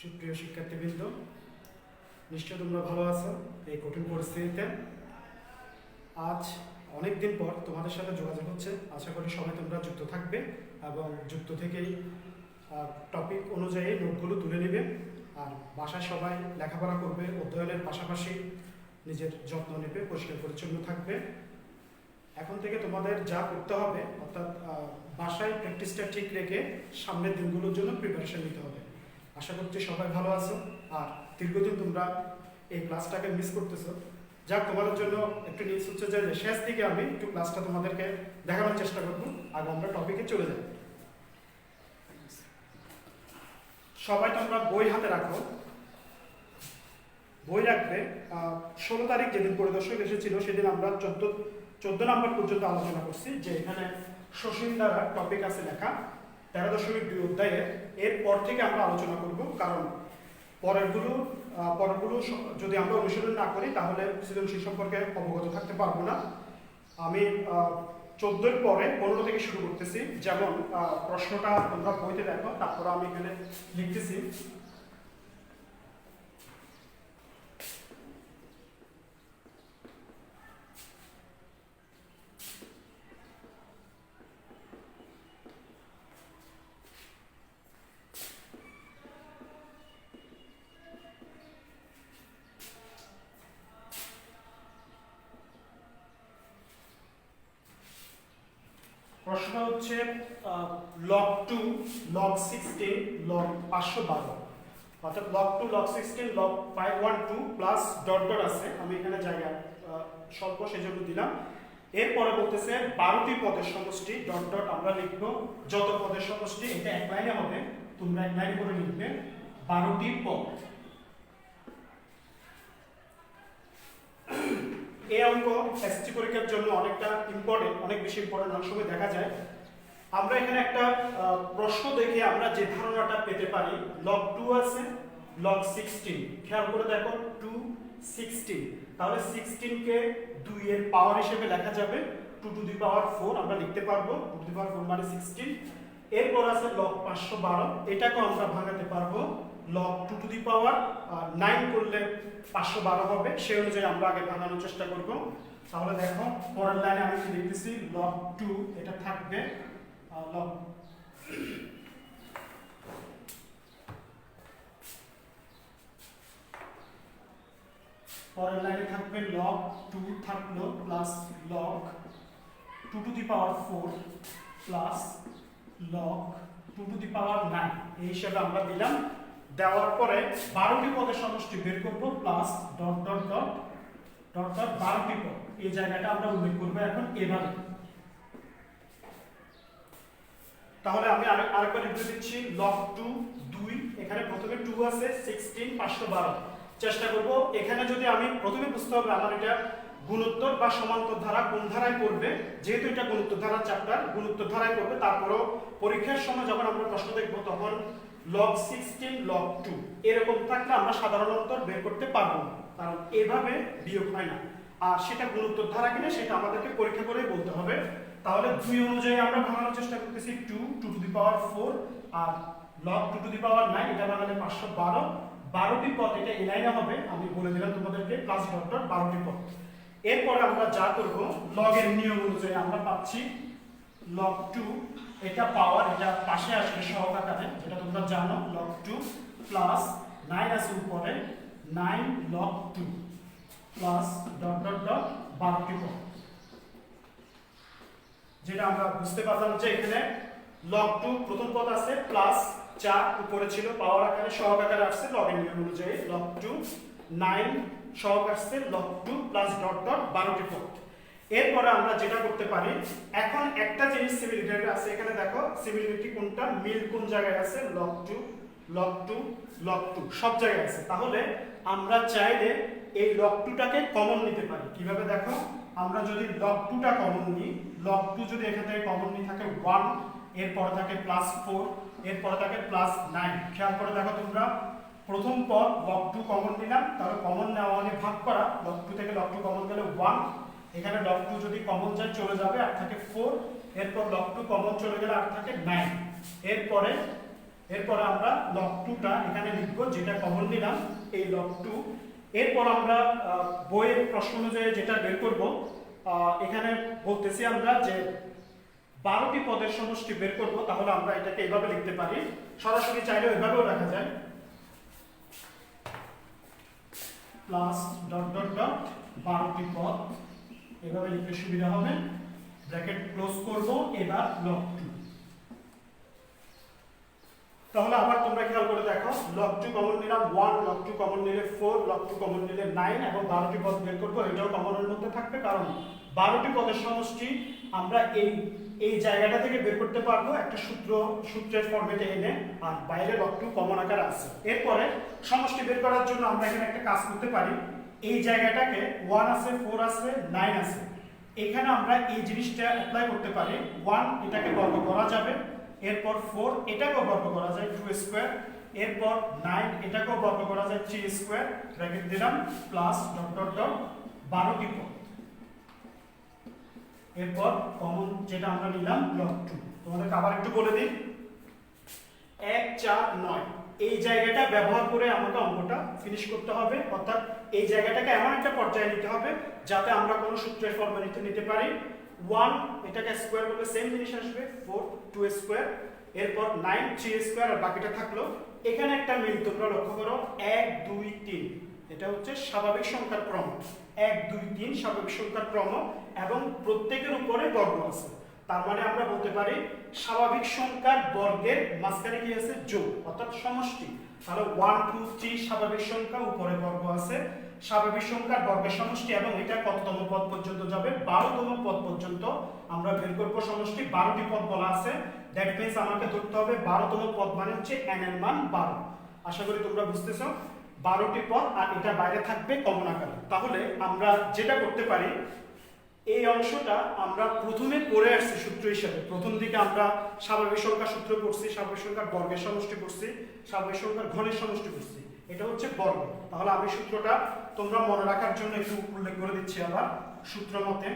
সুপ্রিয় শিক্ষার্থীবৃন্দ, নিশ্চয় তোমরা ভালো আছো এই কঠিন পরিস্থিতিতে। আজ অনেক দিন পর তোমাদের সাথে যোগাযোগ হচ্ছে। আশা করি সবাই তোমরা যুক্ত থাকবে এবং যুক্ত থেকেই টপিক অনুযায়ী নোটগুলো তুলে নেবে। আর বাসায় সবাই লেখাপড়া করবে, অধ্যয়নের পাশাপাশি নিজের যত্ন নেবে, পরিষ্কার পরিচ্ছন্ন থাকবে। এখন থেকে তোমাদের যা করতে হবে, অর্থাৎ বাসায় প্র্যাকটিসটা ঠিক রেখে সামনের দিনগুলোর জন্য প্রিপারেশন নিতে হবে। আশা করছি সবাই ভালো আছো। আর দীর্ঘদিন তোমরা এই ক্লাসটাকে মিস করতেছো। যাক, তোমাদের জন্য একটু নিউজ হচ্ছে যে শেষ দিকে আমি একটু ক্লাসটা তোমাদেরকে দেখানোর চেষ্টা করবো। আগে আমরা টপিকে চলে যাই। সবাই তোমরা বই হাতে রাখো। বই রাখবে। 16 তারিখ যেদিন পরিদর্শক এসেছিল সেদিন আমরা 14 নম্বর পর্যন্ত আলোচনা করছি, যে এখানে সসীম দ্বারা টপিক আছে লেখা 13.2 অধ্যায়ের। এরপর থেকে আমরা আলোচনা করব, কারণ পরেরগুলো যদি আমরা অনুসরণ না করি তাহলে সৃজনশীল সম্পর্কে অবগত থাকতে পারবো না। আমি 14 পরে 15 থেকে শুরু করতেছি। যেমন প্রশ্নটা তোমরা বইতে দেখো, তারপর আমি এখানে লিখতেছি। প্রশ্ন হচ্ছে log 2 log 16 log 512, অর্থাৎ log 2 log 16 log 512 plus dot dot আছে। আমি এখানে জায়গা স্বল্প সেজন্য দিলাম। এরপরে বলতেছে 12টি পদের সমষ্টি ডট ডট আমরা লিখবো যত পদের সমষ্টি। এটা এক লাইনে হবে, তোমরা এক লাইনে করে লিখবে 12টি পদ। এই অঙ্ক এসএসসি পরীক্ষার জন্য অনেকটা ইম্পর্টেন্ট, অনেক বেশি ইম্পর্টেন্ট। অনেক সময় দেখা যায় আমরা এখানে একটা প্রশ্ন দেখে আমরা যে ধারণাটা পেতে পারি, log 2 আছে log 16, খেয়াল করে দেখো 2 16, তাহলে 16 কে 2 এর পাওয়ার হিসেবে লেখা যাবে 2 টু দি পাওয়ার 4 আমরা লিখতে পারবো। 2 টু দি পাওয়ার 4 মানে 16। এরপর আছে log 512, এটাকে আমরা ভাঙাতে পারবো log 2 টু দি পাওয়ার 9 করলে 512 হবে। সেই অনুযায়ী আমরা আগে ভাঙানোর চেষ্টা করব। তাহলে দেখো পরের লাইনে আমি কি লিখতেছি, log 2 এটা থাকবে log পরের লাইনে থাকবে log 2 থাকলো plus log 2 to the power 4 plus log 2 to the power 9, এই হিসাবে আমরা দিলাম। দেওয়ার পরে 12টি পদের সমষ্টি বের করব plus dot dot dot dot dot 12টি পদ। এই জায়গাটা আমরা উল্লেখ করব এখন এভাবে। তাহলে আমি আরেকবার লিখে দিচ্ছি log 2 2, এখানে প্রথমে 2 আছে 16 512। চেষ্টা করব এখানে যদি আমি প্রথমে বুঝতে হবে আমার এটা গুণোত্তর বা সমান্তর ধারা কোন ধারায় পড়বে। যেহেতু এটা গুণোত্তর ধারার চ্যাপ্টার, গুণোত্তর ধারায় পড়বে। তারপরও পরীক্ষার সময় যখন আমরা প্রশ্ন দেখব তখন log 16 log 2 এরকম থাকলে আমরা সাধারণ উত্তর বের করতে পারবো না, কারণ এভাবে বিয়োগ হয় না। আর সেটা গুণোত্তর ধারা কিনা সেটা আমাদেরকে পরীক্ষা করে বলতে হবে। তাহলে 2 অনুযায়ী আমরা ভাঙানোর চেষ্টা করতেছি 2 টু দি পাওয়ার 4 আর log 2 টু দি পাওয়ার 9, এটা ভাঙালে 512। 12টি পদ এটা এই লাইনে হবে, আমি বলে দিলাম তোমাদেরকে প্লাস ডট ডট 12টি পদ। এরপর আমরা যা করব log এর নিয়ম অনুযায়ী আমরা পাচ্ছি log 2 এটা পাওয়ার, এটা পাশে আসবে সহগ আকারে, যেটা তোমরা জানো log 2 প্লাস 9 আছে উপরে 9 log 2 plus dot dot dot 12টি পদ। যেটা আমরা বুঝতে পারলাম যে এখানে log 2 প্রথম পদ আছে প্লাস 4 উপরে ছিল পাওয়ার আকারে, সহগ আকারে আসছে log এর নিয়ম অনুযায়ী log 2 9 সহগ আসছে log 2 প্লাস ডট ডট 12টি পদ। এরপরে আমরা যেটা করতে পারি, এখন একটা জিনিস সিমিলারিটি আছে এখানে, দেখো সিমিলারিটি কোনটা, মিল কোন জায়গায় আছে, log 2 log 2 log 2 সব জায়গায় আছে। তাহলে আমরা চাইলে এই log 2 টাকে কমন নিতে পারি। কিভাবে দেখো, আমরা যদি log 2 টা কমন নিই, log 2 যদি এখান থেকে কমন নিই থাকে 1, এরপরে থাকে প্লাস 4, এরপরে থাকে প্লাস 9। খেয়াল করে দেখো তোমরা, প্রথম পদ log 2 কমন নিলাম, তাহলে কমন নেওয়া মানে ভাগ করা, log 2 থেকে log 2 কমন গেলে 1, এখানে log 2 যদি কমন যায় চলে যাবে আর থাকে 4, এরপর log 2 কমন চলে গেলে আর থাকে 9। এরপরে এরপর আমরা লগ 2টা এখানে লিখব, যেটা কমন নিলাম এই লগ 2। এরপর আমরা বইয়ের প্রশ্ন অনুযায়ী যেটা বের করব, এখানে বলতেছি আমরা যে 12টি পদের সমষ্টি বের করব। তাহলে আমরা এটাকে এইভাবে লিখতে পারি, সরাসরি চাইলেও এভাবেও লেখা যায়, প্লাস ডট ডট ডট 12টি পদ, এভাবে লিখতে সুবিধা হবে। ব্র্যাকেট ক্লোজ করব, এবার লগ 2। তাহলে আবার তোমরা খেয়াল করে দেখো, লগ 2 কমন নিলাম 1, লগ 2 কমন নিলে 4, লগ 2 কমন নিলে 9 এবং 12টি পদ বের করব। এটাও কমনের মধ্যে থাকবে, কারণ 12টি পদের সমষ্টি আমরা এই জায়গাটা থেকে বের করতে পারবো একটা সূত্রের ফরম্যাটে এনে, আর বাইরে লগ 2 কমন আকারে আছে। এরপরে সমষ্টি বের করার জন্য আমরা এখানে একটা কাজ করতে পারি, এই জায়গাটাকে 1 আছে, 4 আছে, 9 আছে, এখানে আমরা এই জিনিসটা অ্যাপ্লাই করতে পারি। 1 এটাকে বর্গ করা যাবে, এরপর 4 এটাকেও বর্গ করা যায় 2 স্কয়ার, এরপর 9 এটাকেও বর্গ করা যায় 3 স্কয়ার, ব্র্যাকেট দিলাম প্লাস ডট ডট ডট 12টি পদ। এরপর কমন যেটা আমরা নিলাম লগ 2। তোমাদেরকে আবার একটু বলে দিই, 1 4 9 এই জায়গাটা ব্যবহার করে আমাকে অঙ্কটা ফিনিশ করতে হবে, অর্থাৎ এই জায়গাটাকে এমন একটা পর্যায়ে নিতে হবে যাতে আমরা কোনো সূত্রের ফর্মুলাতে নিতে পারি। 1 এটাকে স্কয়ার করলে সেম জিনিস আসবে, 4 2 স্কয়ার, এরপর 9 3 স্কয়ার, আর বাকিটা থাকলো। এখানে একটা মিল তোমরা লক্ষ্য করো, 1 2 3 এটা হচ্ছে স্বাভাবিক সংখ্যার ক্রম, 1 2 3 স্বাভাবিক সংখ্যার ক্রম, এবং প্রত্যেকের উপরে বর্গ আছে। তার মানে আমরা বলতে পারি স্বাভাবিক সংখ্যার বর্গের মাঝখানে কি আছে, যোগ, অর্থাৎ সমষ্টি। তাহলে 1 2 3 স্বাভাবিক সংখ্যা, উপরে বর্গ আছে, স্বাভাবিক সংখ্যার বর্গের সমষ্টি, এবং এটা কততম পদ পর্যন্ত যাবে, 12তম পদ পর্যন্ত আমরা বের করব সমষ্টি। 12টি পদ বলা আছে, দ্যাট মিন্স আমাকে ধরতে হবে 12তম পদ মানে হচ্ছে n এর মান 12। আশা করি তোমরা বুঝতেছো, 12টি পদ, আর এটা বাইরে থাকবে কমন আকারে। তাহলে আমরা যেটা করতে পারি, এই অংশটা আমরা প্রথমে পড়ে আসছি সূত্র হিসেবে। প্রথম দিকে আমরা স্বাভাবিক সংখ্যা সূত্র পড়ছি, স্বাভাবিক সংখ্যার বর্গের সমষ্টি পড়ছি, স্বাভাবিক সংখ্যার ঘনের সমষ্টি পড়ছি, এটা হচ্ছে বর্গ। তাহলে আমি সূত্রটা তোমরা মনে রাখার জন্য একটু উল্লেখ করে দিচ্ছি আবার। সূত্র মতে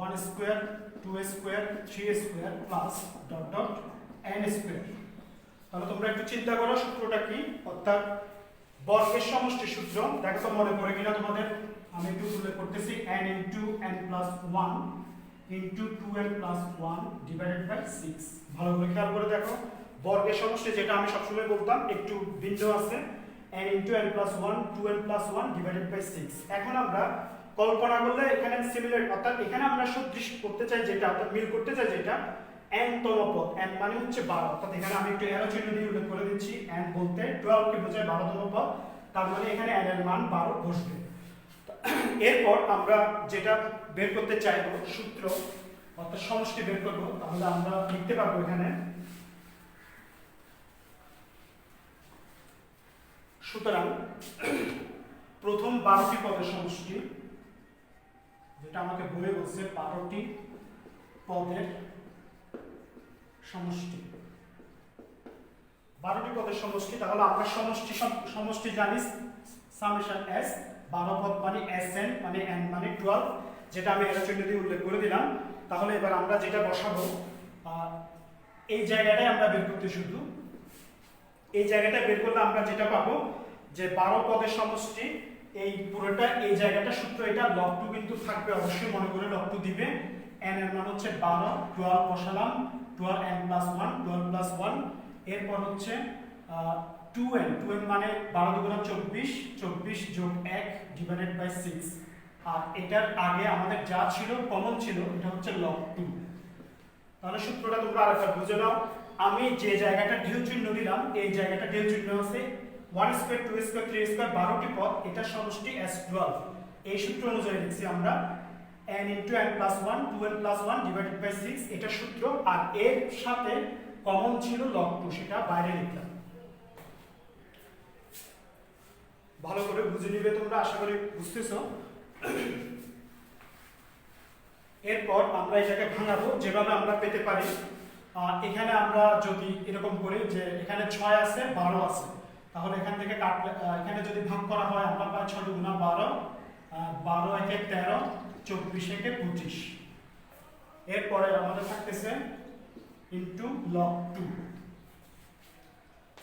1 square 2 square 3 square plus dot dot n square. তাহলে তোমরা একটু চিন্তা করো সূত্রটা কি, অর্থাৎ বর্গের সমষ্টি সূত্র। দেখো তো মনে পড়ে কিনা তোমাদের, আমি একটু উল্লেখ করতেছি, n into n plus 1 into 2n plus 1 divided by 6। ভালো করে খেয়াল করে দেখো, বর্গের সমষ্টি যেটা আমি সবসময় বলতাম, একটু ভিন্ন আছে, n into n plus 1 2n plus 1 divided by 6। এখন আমরা কল্পনা করলে এখানে সিমিলার, অর্থাৎ এখানে আমরা সদৃশ করতে চাই যেটা, অর্থাৎ মিল করতে চাই যেটা, n তম পদ, n মানে হচ্ছে 12, অর্থাৎ এখানে আমি একটু এরো চিহ্ন দিয়ে উল্লেখ করে দিচ্ছি, n বলতে 12 কে বোঝায় 12তম পদ, তার মানে এখানে n এর মান 12 বসবে। এরপর আমরা যেটা বের করতে চাইবো সূত্র, অর্থাৎ সমষ্টি বের করব, তাহলে আমরা লিখতে পারবো এখানে, সুতরাং প্রথম 12টি পদের সমষ্টি, যেটা আমাকে বলে বলছে 12টি পদের সমষ্টি, 12টি পদের সমষ্টি। তাহলে আমরা সমষ্টি জানি সামেশন s, 12 পদ মানে sn মানে n মানে 12, যেটা আমি এর চিহ্ন দিয়ে উল্লেখ করে দিলাম। তাহলে এবার আমরা যেটা বসাবো, এই জায়গাটায় আমরা বের করতে, শুধু এই জায়গাটা বের করলে আমরা যেটা পাবো যে 12 পদের সমষ্টি, এই পুরোটা এই জায়গাটা সূত্র, এটা log 2 কিন্তু থাকবে, অবশ্যই মনে করে log 2 দিবে। n এর মান হচ্ছে 12, 12 বসালাম, 12n প্লাস 1 12 প্লাস 1, এরপর হচ্ছে 2n মানে 12 দুগুণা 24, 24 যোগ 1 ডিভাইডেড বাই 6। আর এটার আগে আমাদের যা ছিল কমন ছিল, এটা হচ্ছে log 2। তাহলে সূত্রটা তোমরা আরেকবার বুঝে নাও, আমি যে জায়গাটা ঢেউ চিহ্ন দিলাম, এই জায়গাটা ঢেউ চিহ্ন আছে, 1 স্কয়ার 2 স্কয়ার 3 স্কয়ার 12টি পদ, এটা সমষ্টি s12। এই সূত্র অনুযায়ী লিখছি আমরা n into n plus 1 2n plus 1 divided by 6, এটা সূত্র। আর এর সাথে কমন ছিল log 2, সেটা বাইরে লিখলাম। ভালো করে বুঝে নিবে তোমরা, আশা করি বুঝতেছো। এরপর আমরা এটাকে ভাঙাবো, যেভাবে আমরা পেতে পারি। এখানে আমরা যদি এরকম করি যে এখানে 6 আছে 12 আছে, তাহলে এখান থেকে কাটলে, এখানে যদি ভাগ করা হয় আমরা পাই 6 গুণা 12, 12 একে 13, 24 একে 25। এরপরে আমাদের থাকতেছে ইন্টু লগ 2।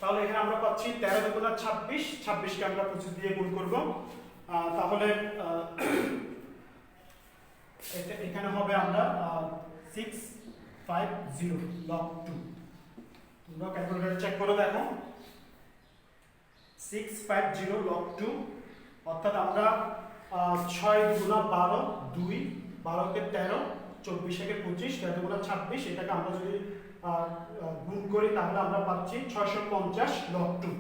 তাহলে এখানে আমরা পাচ্ছি 13 দুগুণা 26, 26কে আমরা 25 দিয়ে গুণ করব। তাহলে এখানে হবে আমরা 650 লগ 2। তোমরা ক্যালকুলেটর চেক করে দেখো, 650 লগ 2, অর্থাৎ আমরা 6 দুগুণা 12, 2, 12কে 13, 24 একে 25, 13 দুগুণা 26, এটাকে আমরা যদি গুণ করি তাহলে আমরা পাচ্ছি 650 লগ 2,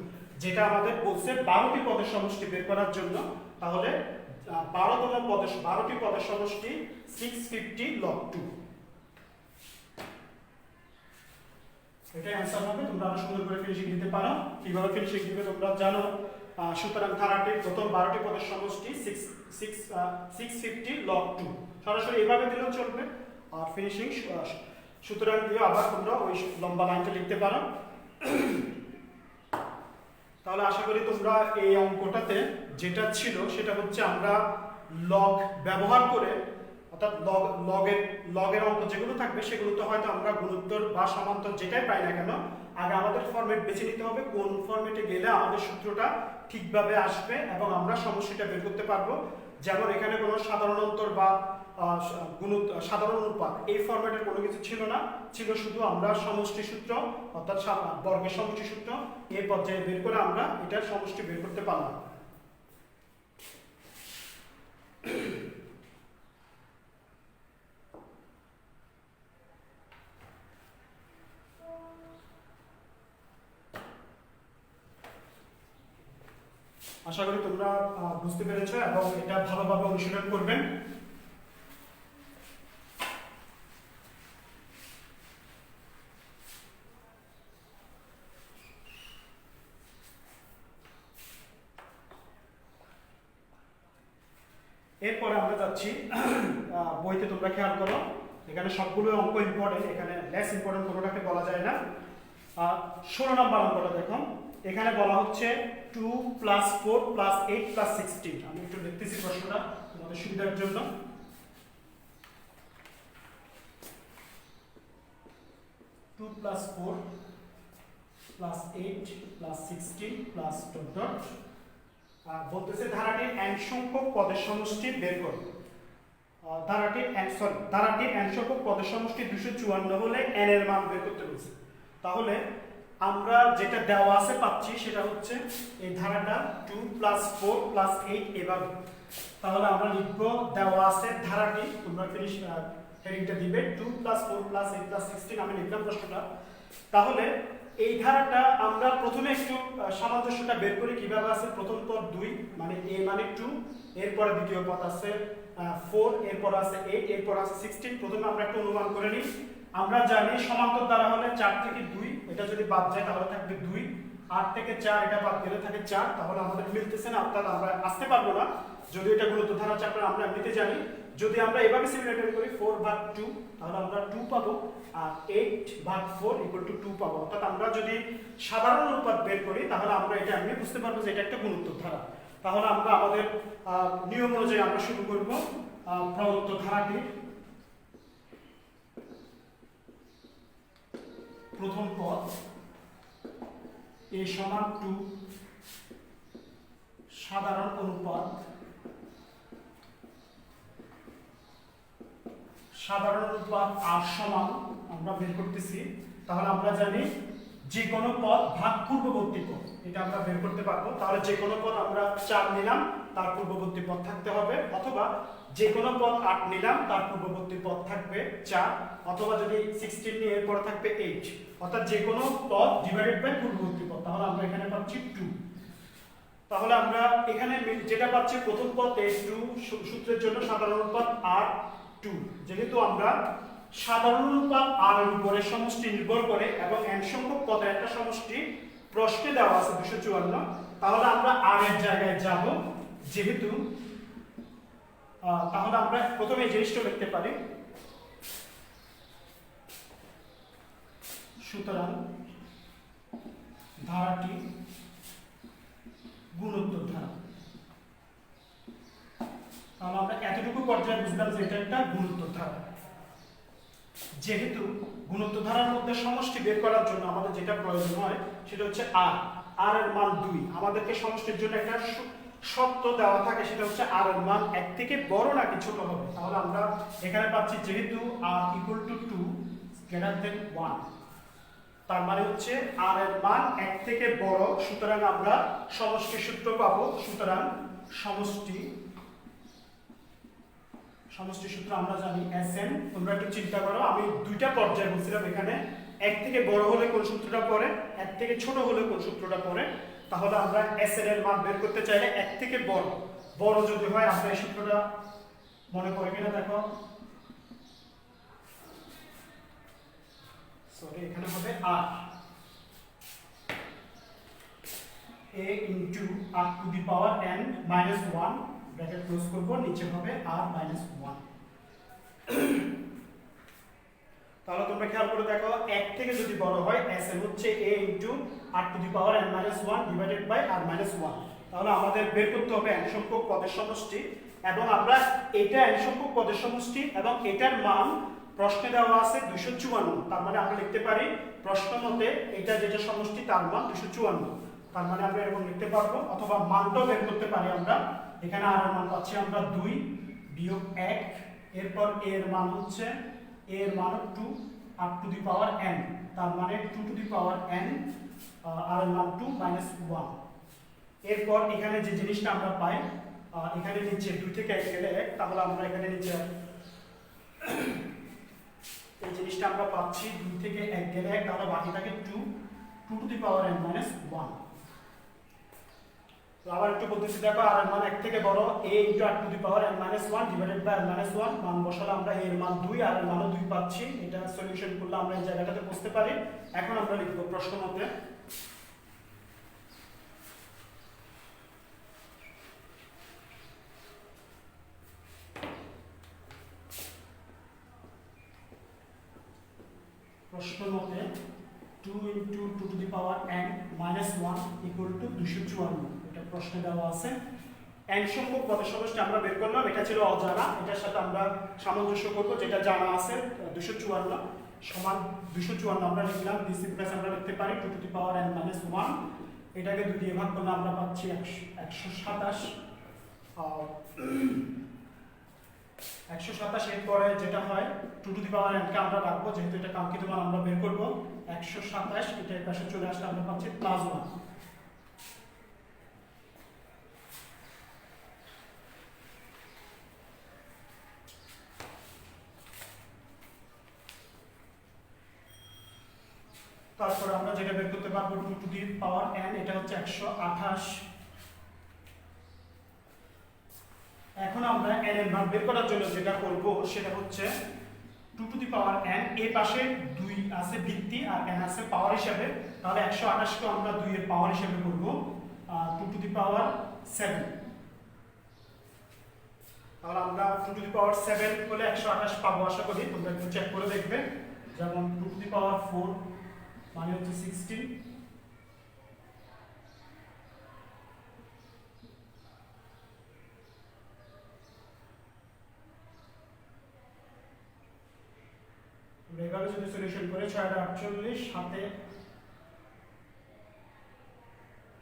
যেটা আমাদের বলছে 12টি পদের সমষ্টি বের করার জন্য। তাহলে 12টি পদের সমষ্টি 650 লগ 2। এটা অ্যান্সার হবে। তোমরা আরো সুন্দর করে ফিনিশিং দিতে পারো। কিভাবে ফিনিশিং দিবে তোমরা জানো। সুতরাং ধারাটির প্রথম 12টি পদের সমষ্টি 650 লগ 2। সরাসরি এভাবে দিলেও চলবে, আর ফিনিশিং সুতরাং দিয়ে আবার তোমরা ওই লম্বা লাইনটা লিখতে পারো। তাহলে আশা করি তোমরা এই অঙ্কটাতে যেটা ছিল সেটা হচ্ছে আমরা লগ ব্যবহার করে, অর্থাৎ লগের অঙ্ক যেগুলো থাকবে সেগুলোতে হয়তো আমরা গুণোত্তর বা সমান্তর যেটাই পাই না কেন, আগে আমাদের ফরম্যাট বেছে নিতে হবে কোন ফরম্যাটে গেলে আমাদের সূত্রটা ঠিকভাবে আসবে এবং আমরা সমষ্টিটা বের করতে পারবো। যেমন এখানে কোনো সাধারণ অন্তর বা সাধারণ অনুপাত এই ফরম্যাটের কোনো কিছু ছিল না, ছিল শুধু আমরা সমষ্টি সূত্র, অর্থাৎ বর্গের সমষ্টি সূত্র এই পর্যায়ে বের করে আমরা এটার সমষ্টি বের করতে পারলাম। আশা করি তোমরা বুঝতে পেরেছো এবং এটা ভালোভাবে অনুশীলন করবেন। এরপরে আমরা যাচ্ছি বইতে, তোমরা খেয়াল করো এখানে সবগুলো অঙ্ক ইম্পর্টেন্ট, এখানে লেস ইম্পর্টেন্ট কোনোটাকে বলা যায় না। 16 নম্বর অঙ্কটা দেখো, এখানে বলা হচ্ছে 2 + 4 + 8 + 16। আমি একটু লিখতেছি প্রশ্নটা তোমাদের সুবিধার জন্য। 2 + 4 + 8 + 16 + ... বলতেছে ধারাটির n সংখ্যক পদের সমষ্টি বের করো। ধারাটির n সংখ্যক পদের সমষ্টি 254 হলে n এর মান বের করতে বলছে। তাহলে আমরা যেটা দেওয়া আছে পাচ্ছি সেটা হচ্ছে এই ধারাটা 2 + 4 + 8 এভাবে। তাহলে আমরা লিখব দেওয়া আছে ধারাটি, তোমরা হেডিংটা দিবে 2 + 4 + 8 + 16। আমি লিখলাম প্রশ্নটা। তাহলে এই ধারাটা আমরা প্রথমে একটু সামঞ্জস্যটা বের করি কিভাবে আছে। প্রথম পদ 2 মানে a মানে 2, এরপরে দ্বিতীয় পদ আছে 4, এরপর আছে 8, এরপর আছে 16। প্রথমে আমরা একটু অনুমান করে নিই। আমরা জানি সমান্তর দ্বারা হলে 4 থেকে 2, এটা যদি বাদ যায় তাহলে থাকবে 2, 8 থেকে 4 এটা বাদ গেলে থাকে 4। তাহলে আমাদের মিলতেছে না, অর্থাৎ আমরা আসতে পারবো না। যদি এটা গুণোত্তর ধারা চ্যাপ্টার আমরা এমনিতে জানি। যদি আমরা এভাবে সিমিলেট করি 4/2 তাহলে আমরা 2 পাবো, আর 8/4 = 2 পাবো। অর্থাৎ আমরা যদি সাধারণ অনুপাত বের করি তাহলে আমরা এটা এমনি বুঝতে পারবো যে এটা একটা গুণোত্তর ধারা। তাহলে আমরা আমাদের নিয়ম অনুযায়ী আমরা শুরু করব প্রদত্ত ধারাটি। প্রথম পদ a = 2 সাধারণ অনুপাত, সাধারণ অনুপাত r সমান আমরা বের করতেছি। তাহলে আমরা জানি যে কোনো পদ ভাগ পূর্ববর্তী পদ, এটা আমরা বের করতে পারবো। তাহলে যে কোনো পদ আমরা 4 নিলাম তার পূর্ববর্তী পদ থাকতে হবে, অথবা যে কোনো পদ 8 নিলাম তার পূর্ববর্তী পদ থাকবে 4, অথবা যদি 16 নিই এরপর থাকবে 8, অর্থাৎ যে কোনো পদ ডিভাইডেড বাই পূর্ববর্তী পদ। তাহলে আমরা এখানে পাচ্ছি 2। তাহলে আমরা এখানে যেটা পাচ্ছি প্রথম পদ a2 সূত্রের জন্য সাধারণ অনুপাত r2। যেহেতু আমরা সাধারণ অনুপাত r এর উপরে সমষ্টি নির্ভর করে এবং n সংখ্যক পদের একটা সমষ্টি প্রশ্নে দেওয়া আছে 254, তাহলে আমরা r এর জায়গায় যাব। যেহেতু তাহলে আমরা প্রথমে এই জিনিসটা লিখতে পারি, সুতরাং ধারাটি গুণোত্তর ধারা। তাহলে আমরা এতটুকু পর্যায়ে বুঝলাম যে এটা একটা গুণোত্তর ধারা। যেহেতু গুণোত্তর ধারার মধ্যে সমষ্টি বের করার জন্য আমাদের যেটা প্রয়োজন হয় সেটা হচ্ছে আর। আর এর মান 2। আমাদেরকে সমষ্টির জন্য একটা শর্ত দেওয়া থাকে, সেটা হচ্ছে আর এর মান 1 থেকে বড় নাকি ছোট হবে। তাহলে আমরা এখানে পাচ্ছি যেহেতু r = 2 greater than 1, তার মানে হচ্ছে আর এর মান 1 থেকে বড়, সুতরাং আমরা সমষ্টি সূত্র পাবো। সুতরাং সমষ্টি সূত্র আমরা জানি Sn। তোমরা একটু চিন্তা করো, আমি দুইটা পর্যায়ে বলছিলাম এখানে, 1 থেকে বড় হলে কোন সূত্রটা পড়ে, 1 থেকে ছোট হলে কোন সূত্রটা পড়ে। তাহলে আমরা Sn এর মান বের করতে চাইলে 1 থেকে বড় যদি হয়, আমরা এই সূত্রটা মনে পড়ে কিনা দেখো। সরি, এখানে হবে r a into r to the power n minus 1 bracket close করব, নিচে হবে r minus 1। তাহলে তোমরা খেয়াল করে দেখো, 1 থেকে যদি বড় হয় Sn হচ্ছে a into r to the power n minus 1 divided by r minus 1। তাহলে আমাদের বের করতে হবে n সংখ্যক পদের সমষ্টি, এবং আমরা এটা n সংখ্যক পদের সমষ্টি এবং এটার মান প্রশ্নে দেওয়া আছে 254। তার মানে আমরা লিখতে পারি প্রশ্ন মতে এটা যেটা সমষ্টি তার মান 254। তার মানে আমরা এরকম লিখতে পারবো, অথবা মানটাও বের করতে পারি আমরা। এখানে আর এর মান পাচ্ছি আমরা 2 বিয়োগ 1, এরপর a এর মান হচ্ছে a এর মান 2 up to the power n, তার মানে 2 to the power n, আর এর মান 2 minus 1। এরপর এখানে যে জিনিসটা আমরা পাই, এখানে নিচে 2 থেকে 1 গেলে 1, তাহলে আমরা এখানে নিচে এই জিনিসটা আমরা পাচ্ছি 2 থেকে 1 গেলে 1, তাহলে বাকি থাকে 2 to the power n minus 1। তো আবার একটু বলতেছি দেখো, আর এর মান 1 থেকে বড় a into r to the power n minus 1 divided by r minus 1। মান বসালে আমরা a এর মান 2 আর এর মানও 2 পাচ্ছি। এটা সলিউশন করলে আমরা এই জায়গাটাতে বসতে পারি। এখন আমরা লিখব প্রশ্ন মতে প্রশ্ন মতে 2 into 2 to the power n minus 1 equal to 254। এটা প্রশ্নে দেওয়া আছে। n সংখ্যক পদের সমষ্টি আমরা বের করলাম, এটা ছিল অজানা, এটার সাথে আমরা সামঞ্জস্য করব যেটা জানা আছে। 254 সমান 254 আমরা লিখলাম, দিস ইকুয়াল আমরা লিখতে পারি 2 to the power n minus 1। এটাকে 2 দিয়ে ভাগ করলে আমরা পাচ্ছি 127। 127 এর পরে যেটা হয় 2 to the power n কে আমরা রাখবো, যেহেতু এটা কাঙ্ক্ষিত মান আমরা বের করব। 127 এটা এর পাশে চলে আসলে আমরা পাচ্ছি +1। তারপর আমরা যেটা বের করতে পারবো 2 to the power n, এটা হচ্ছে 128। এখন আমরা n এর মান বের করার জন্য যেটা করব সেটা হচ্ছে 2 to the power n, এই পাশে 2 আছে ভিত্তি আর n আছে পাওয়ার হিসাবে, তাহলে 128 কে আমরা 2 এর পাওয়ার হিসাবে করব 2 to the power 7। তাহলে আমরা 2 to the power 7 হলে 128 পাবো আশা করি। তোমরা একটু চেক করে দেখবে, যেমন 2 to the power 4 মানে হচ্ছে 16। এভাবে যদি সলিউশন করে 648 সাথে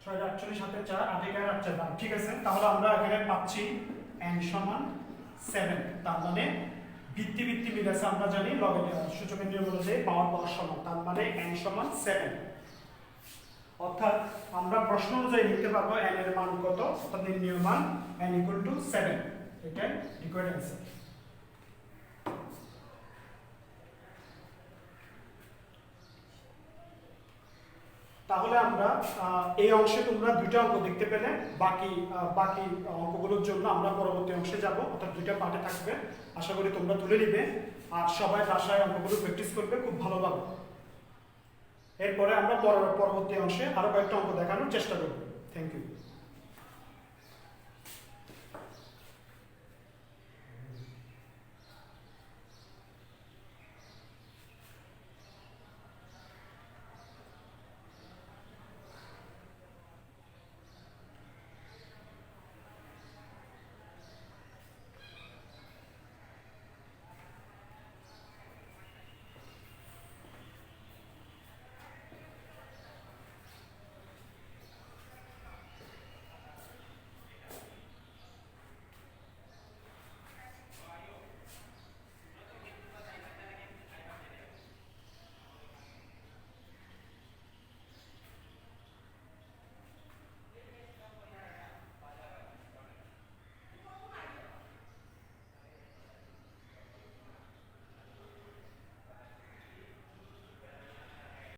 4 8 আর 4, ঠিক আছে। তাহলে আমরা এখানে পাচ্ছি n সমান 7। তার মানে ভিত্তি মিলেছে, আমরা জানি লগের সূচকের নিয়ম অনুযায়ী পাওয়ার সমান, তার মানে n সমান 7। অর্থাৎ আমরা প্রশ্ন অনুযায়ী লিখতে পারবো n এর মান কত, অর্থাৎ নির্ণয় মান n = 7। এটাই রিকোয়ার্ড অ্যান্সার। তাহলে আমরা এই অংশে তোমরা দুইটা অঙ্ক দেখতে পেলে, বাকি অঙ্কগুলোর জন্য আমরা পরবর্তী অংশে যাব, অর্থাৎ দুইটা পার্টে থাকবে। আশা করি তোমরা তুলে নিবে আর সবাই বাসায় অঙ্কগুলো প্র্যাকটিস করবে খুব ভালোভাবে। এরপরে আমরা পরবর্তী অংশে আরো কয়েকটা অঙ্ক দেখানোর চেষ্টা করব। Thank you.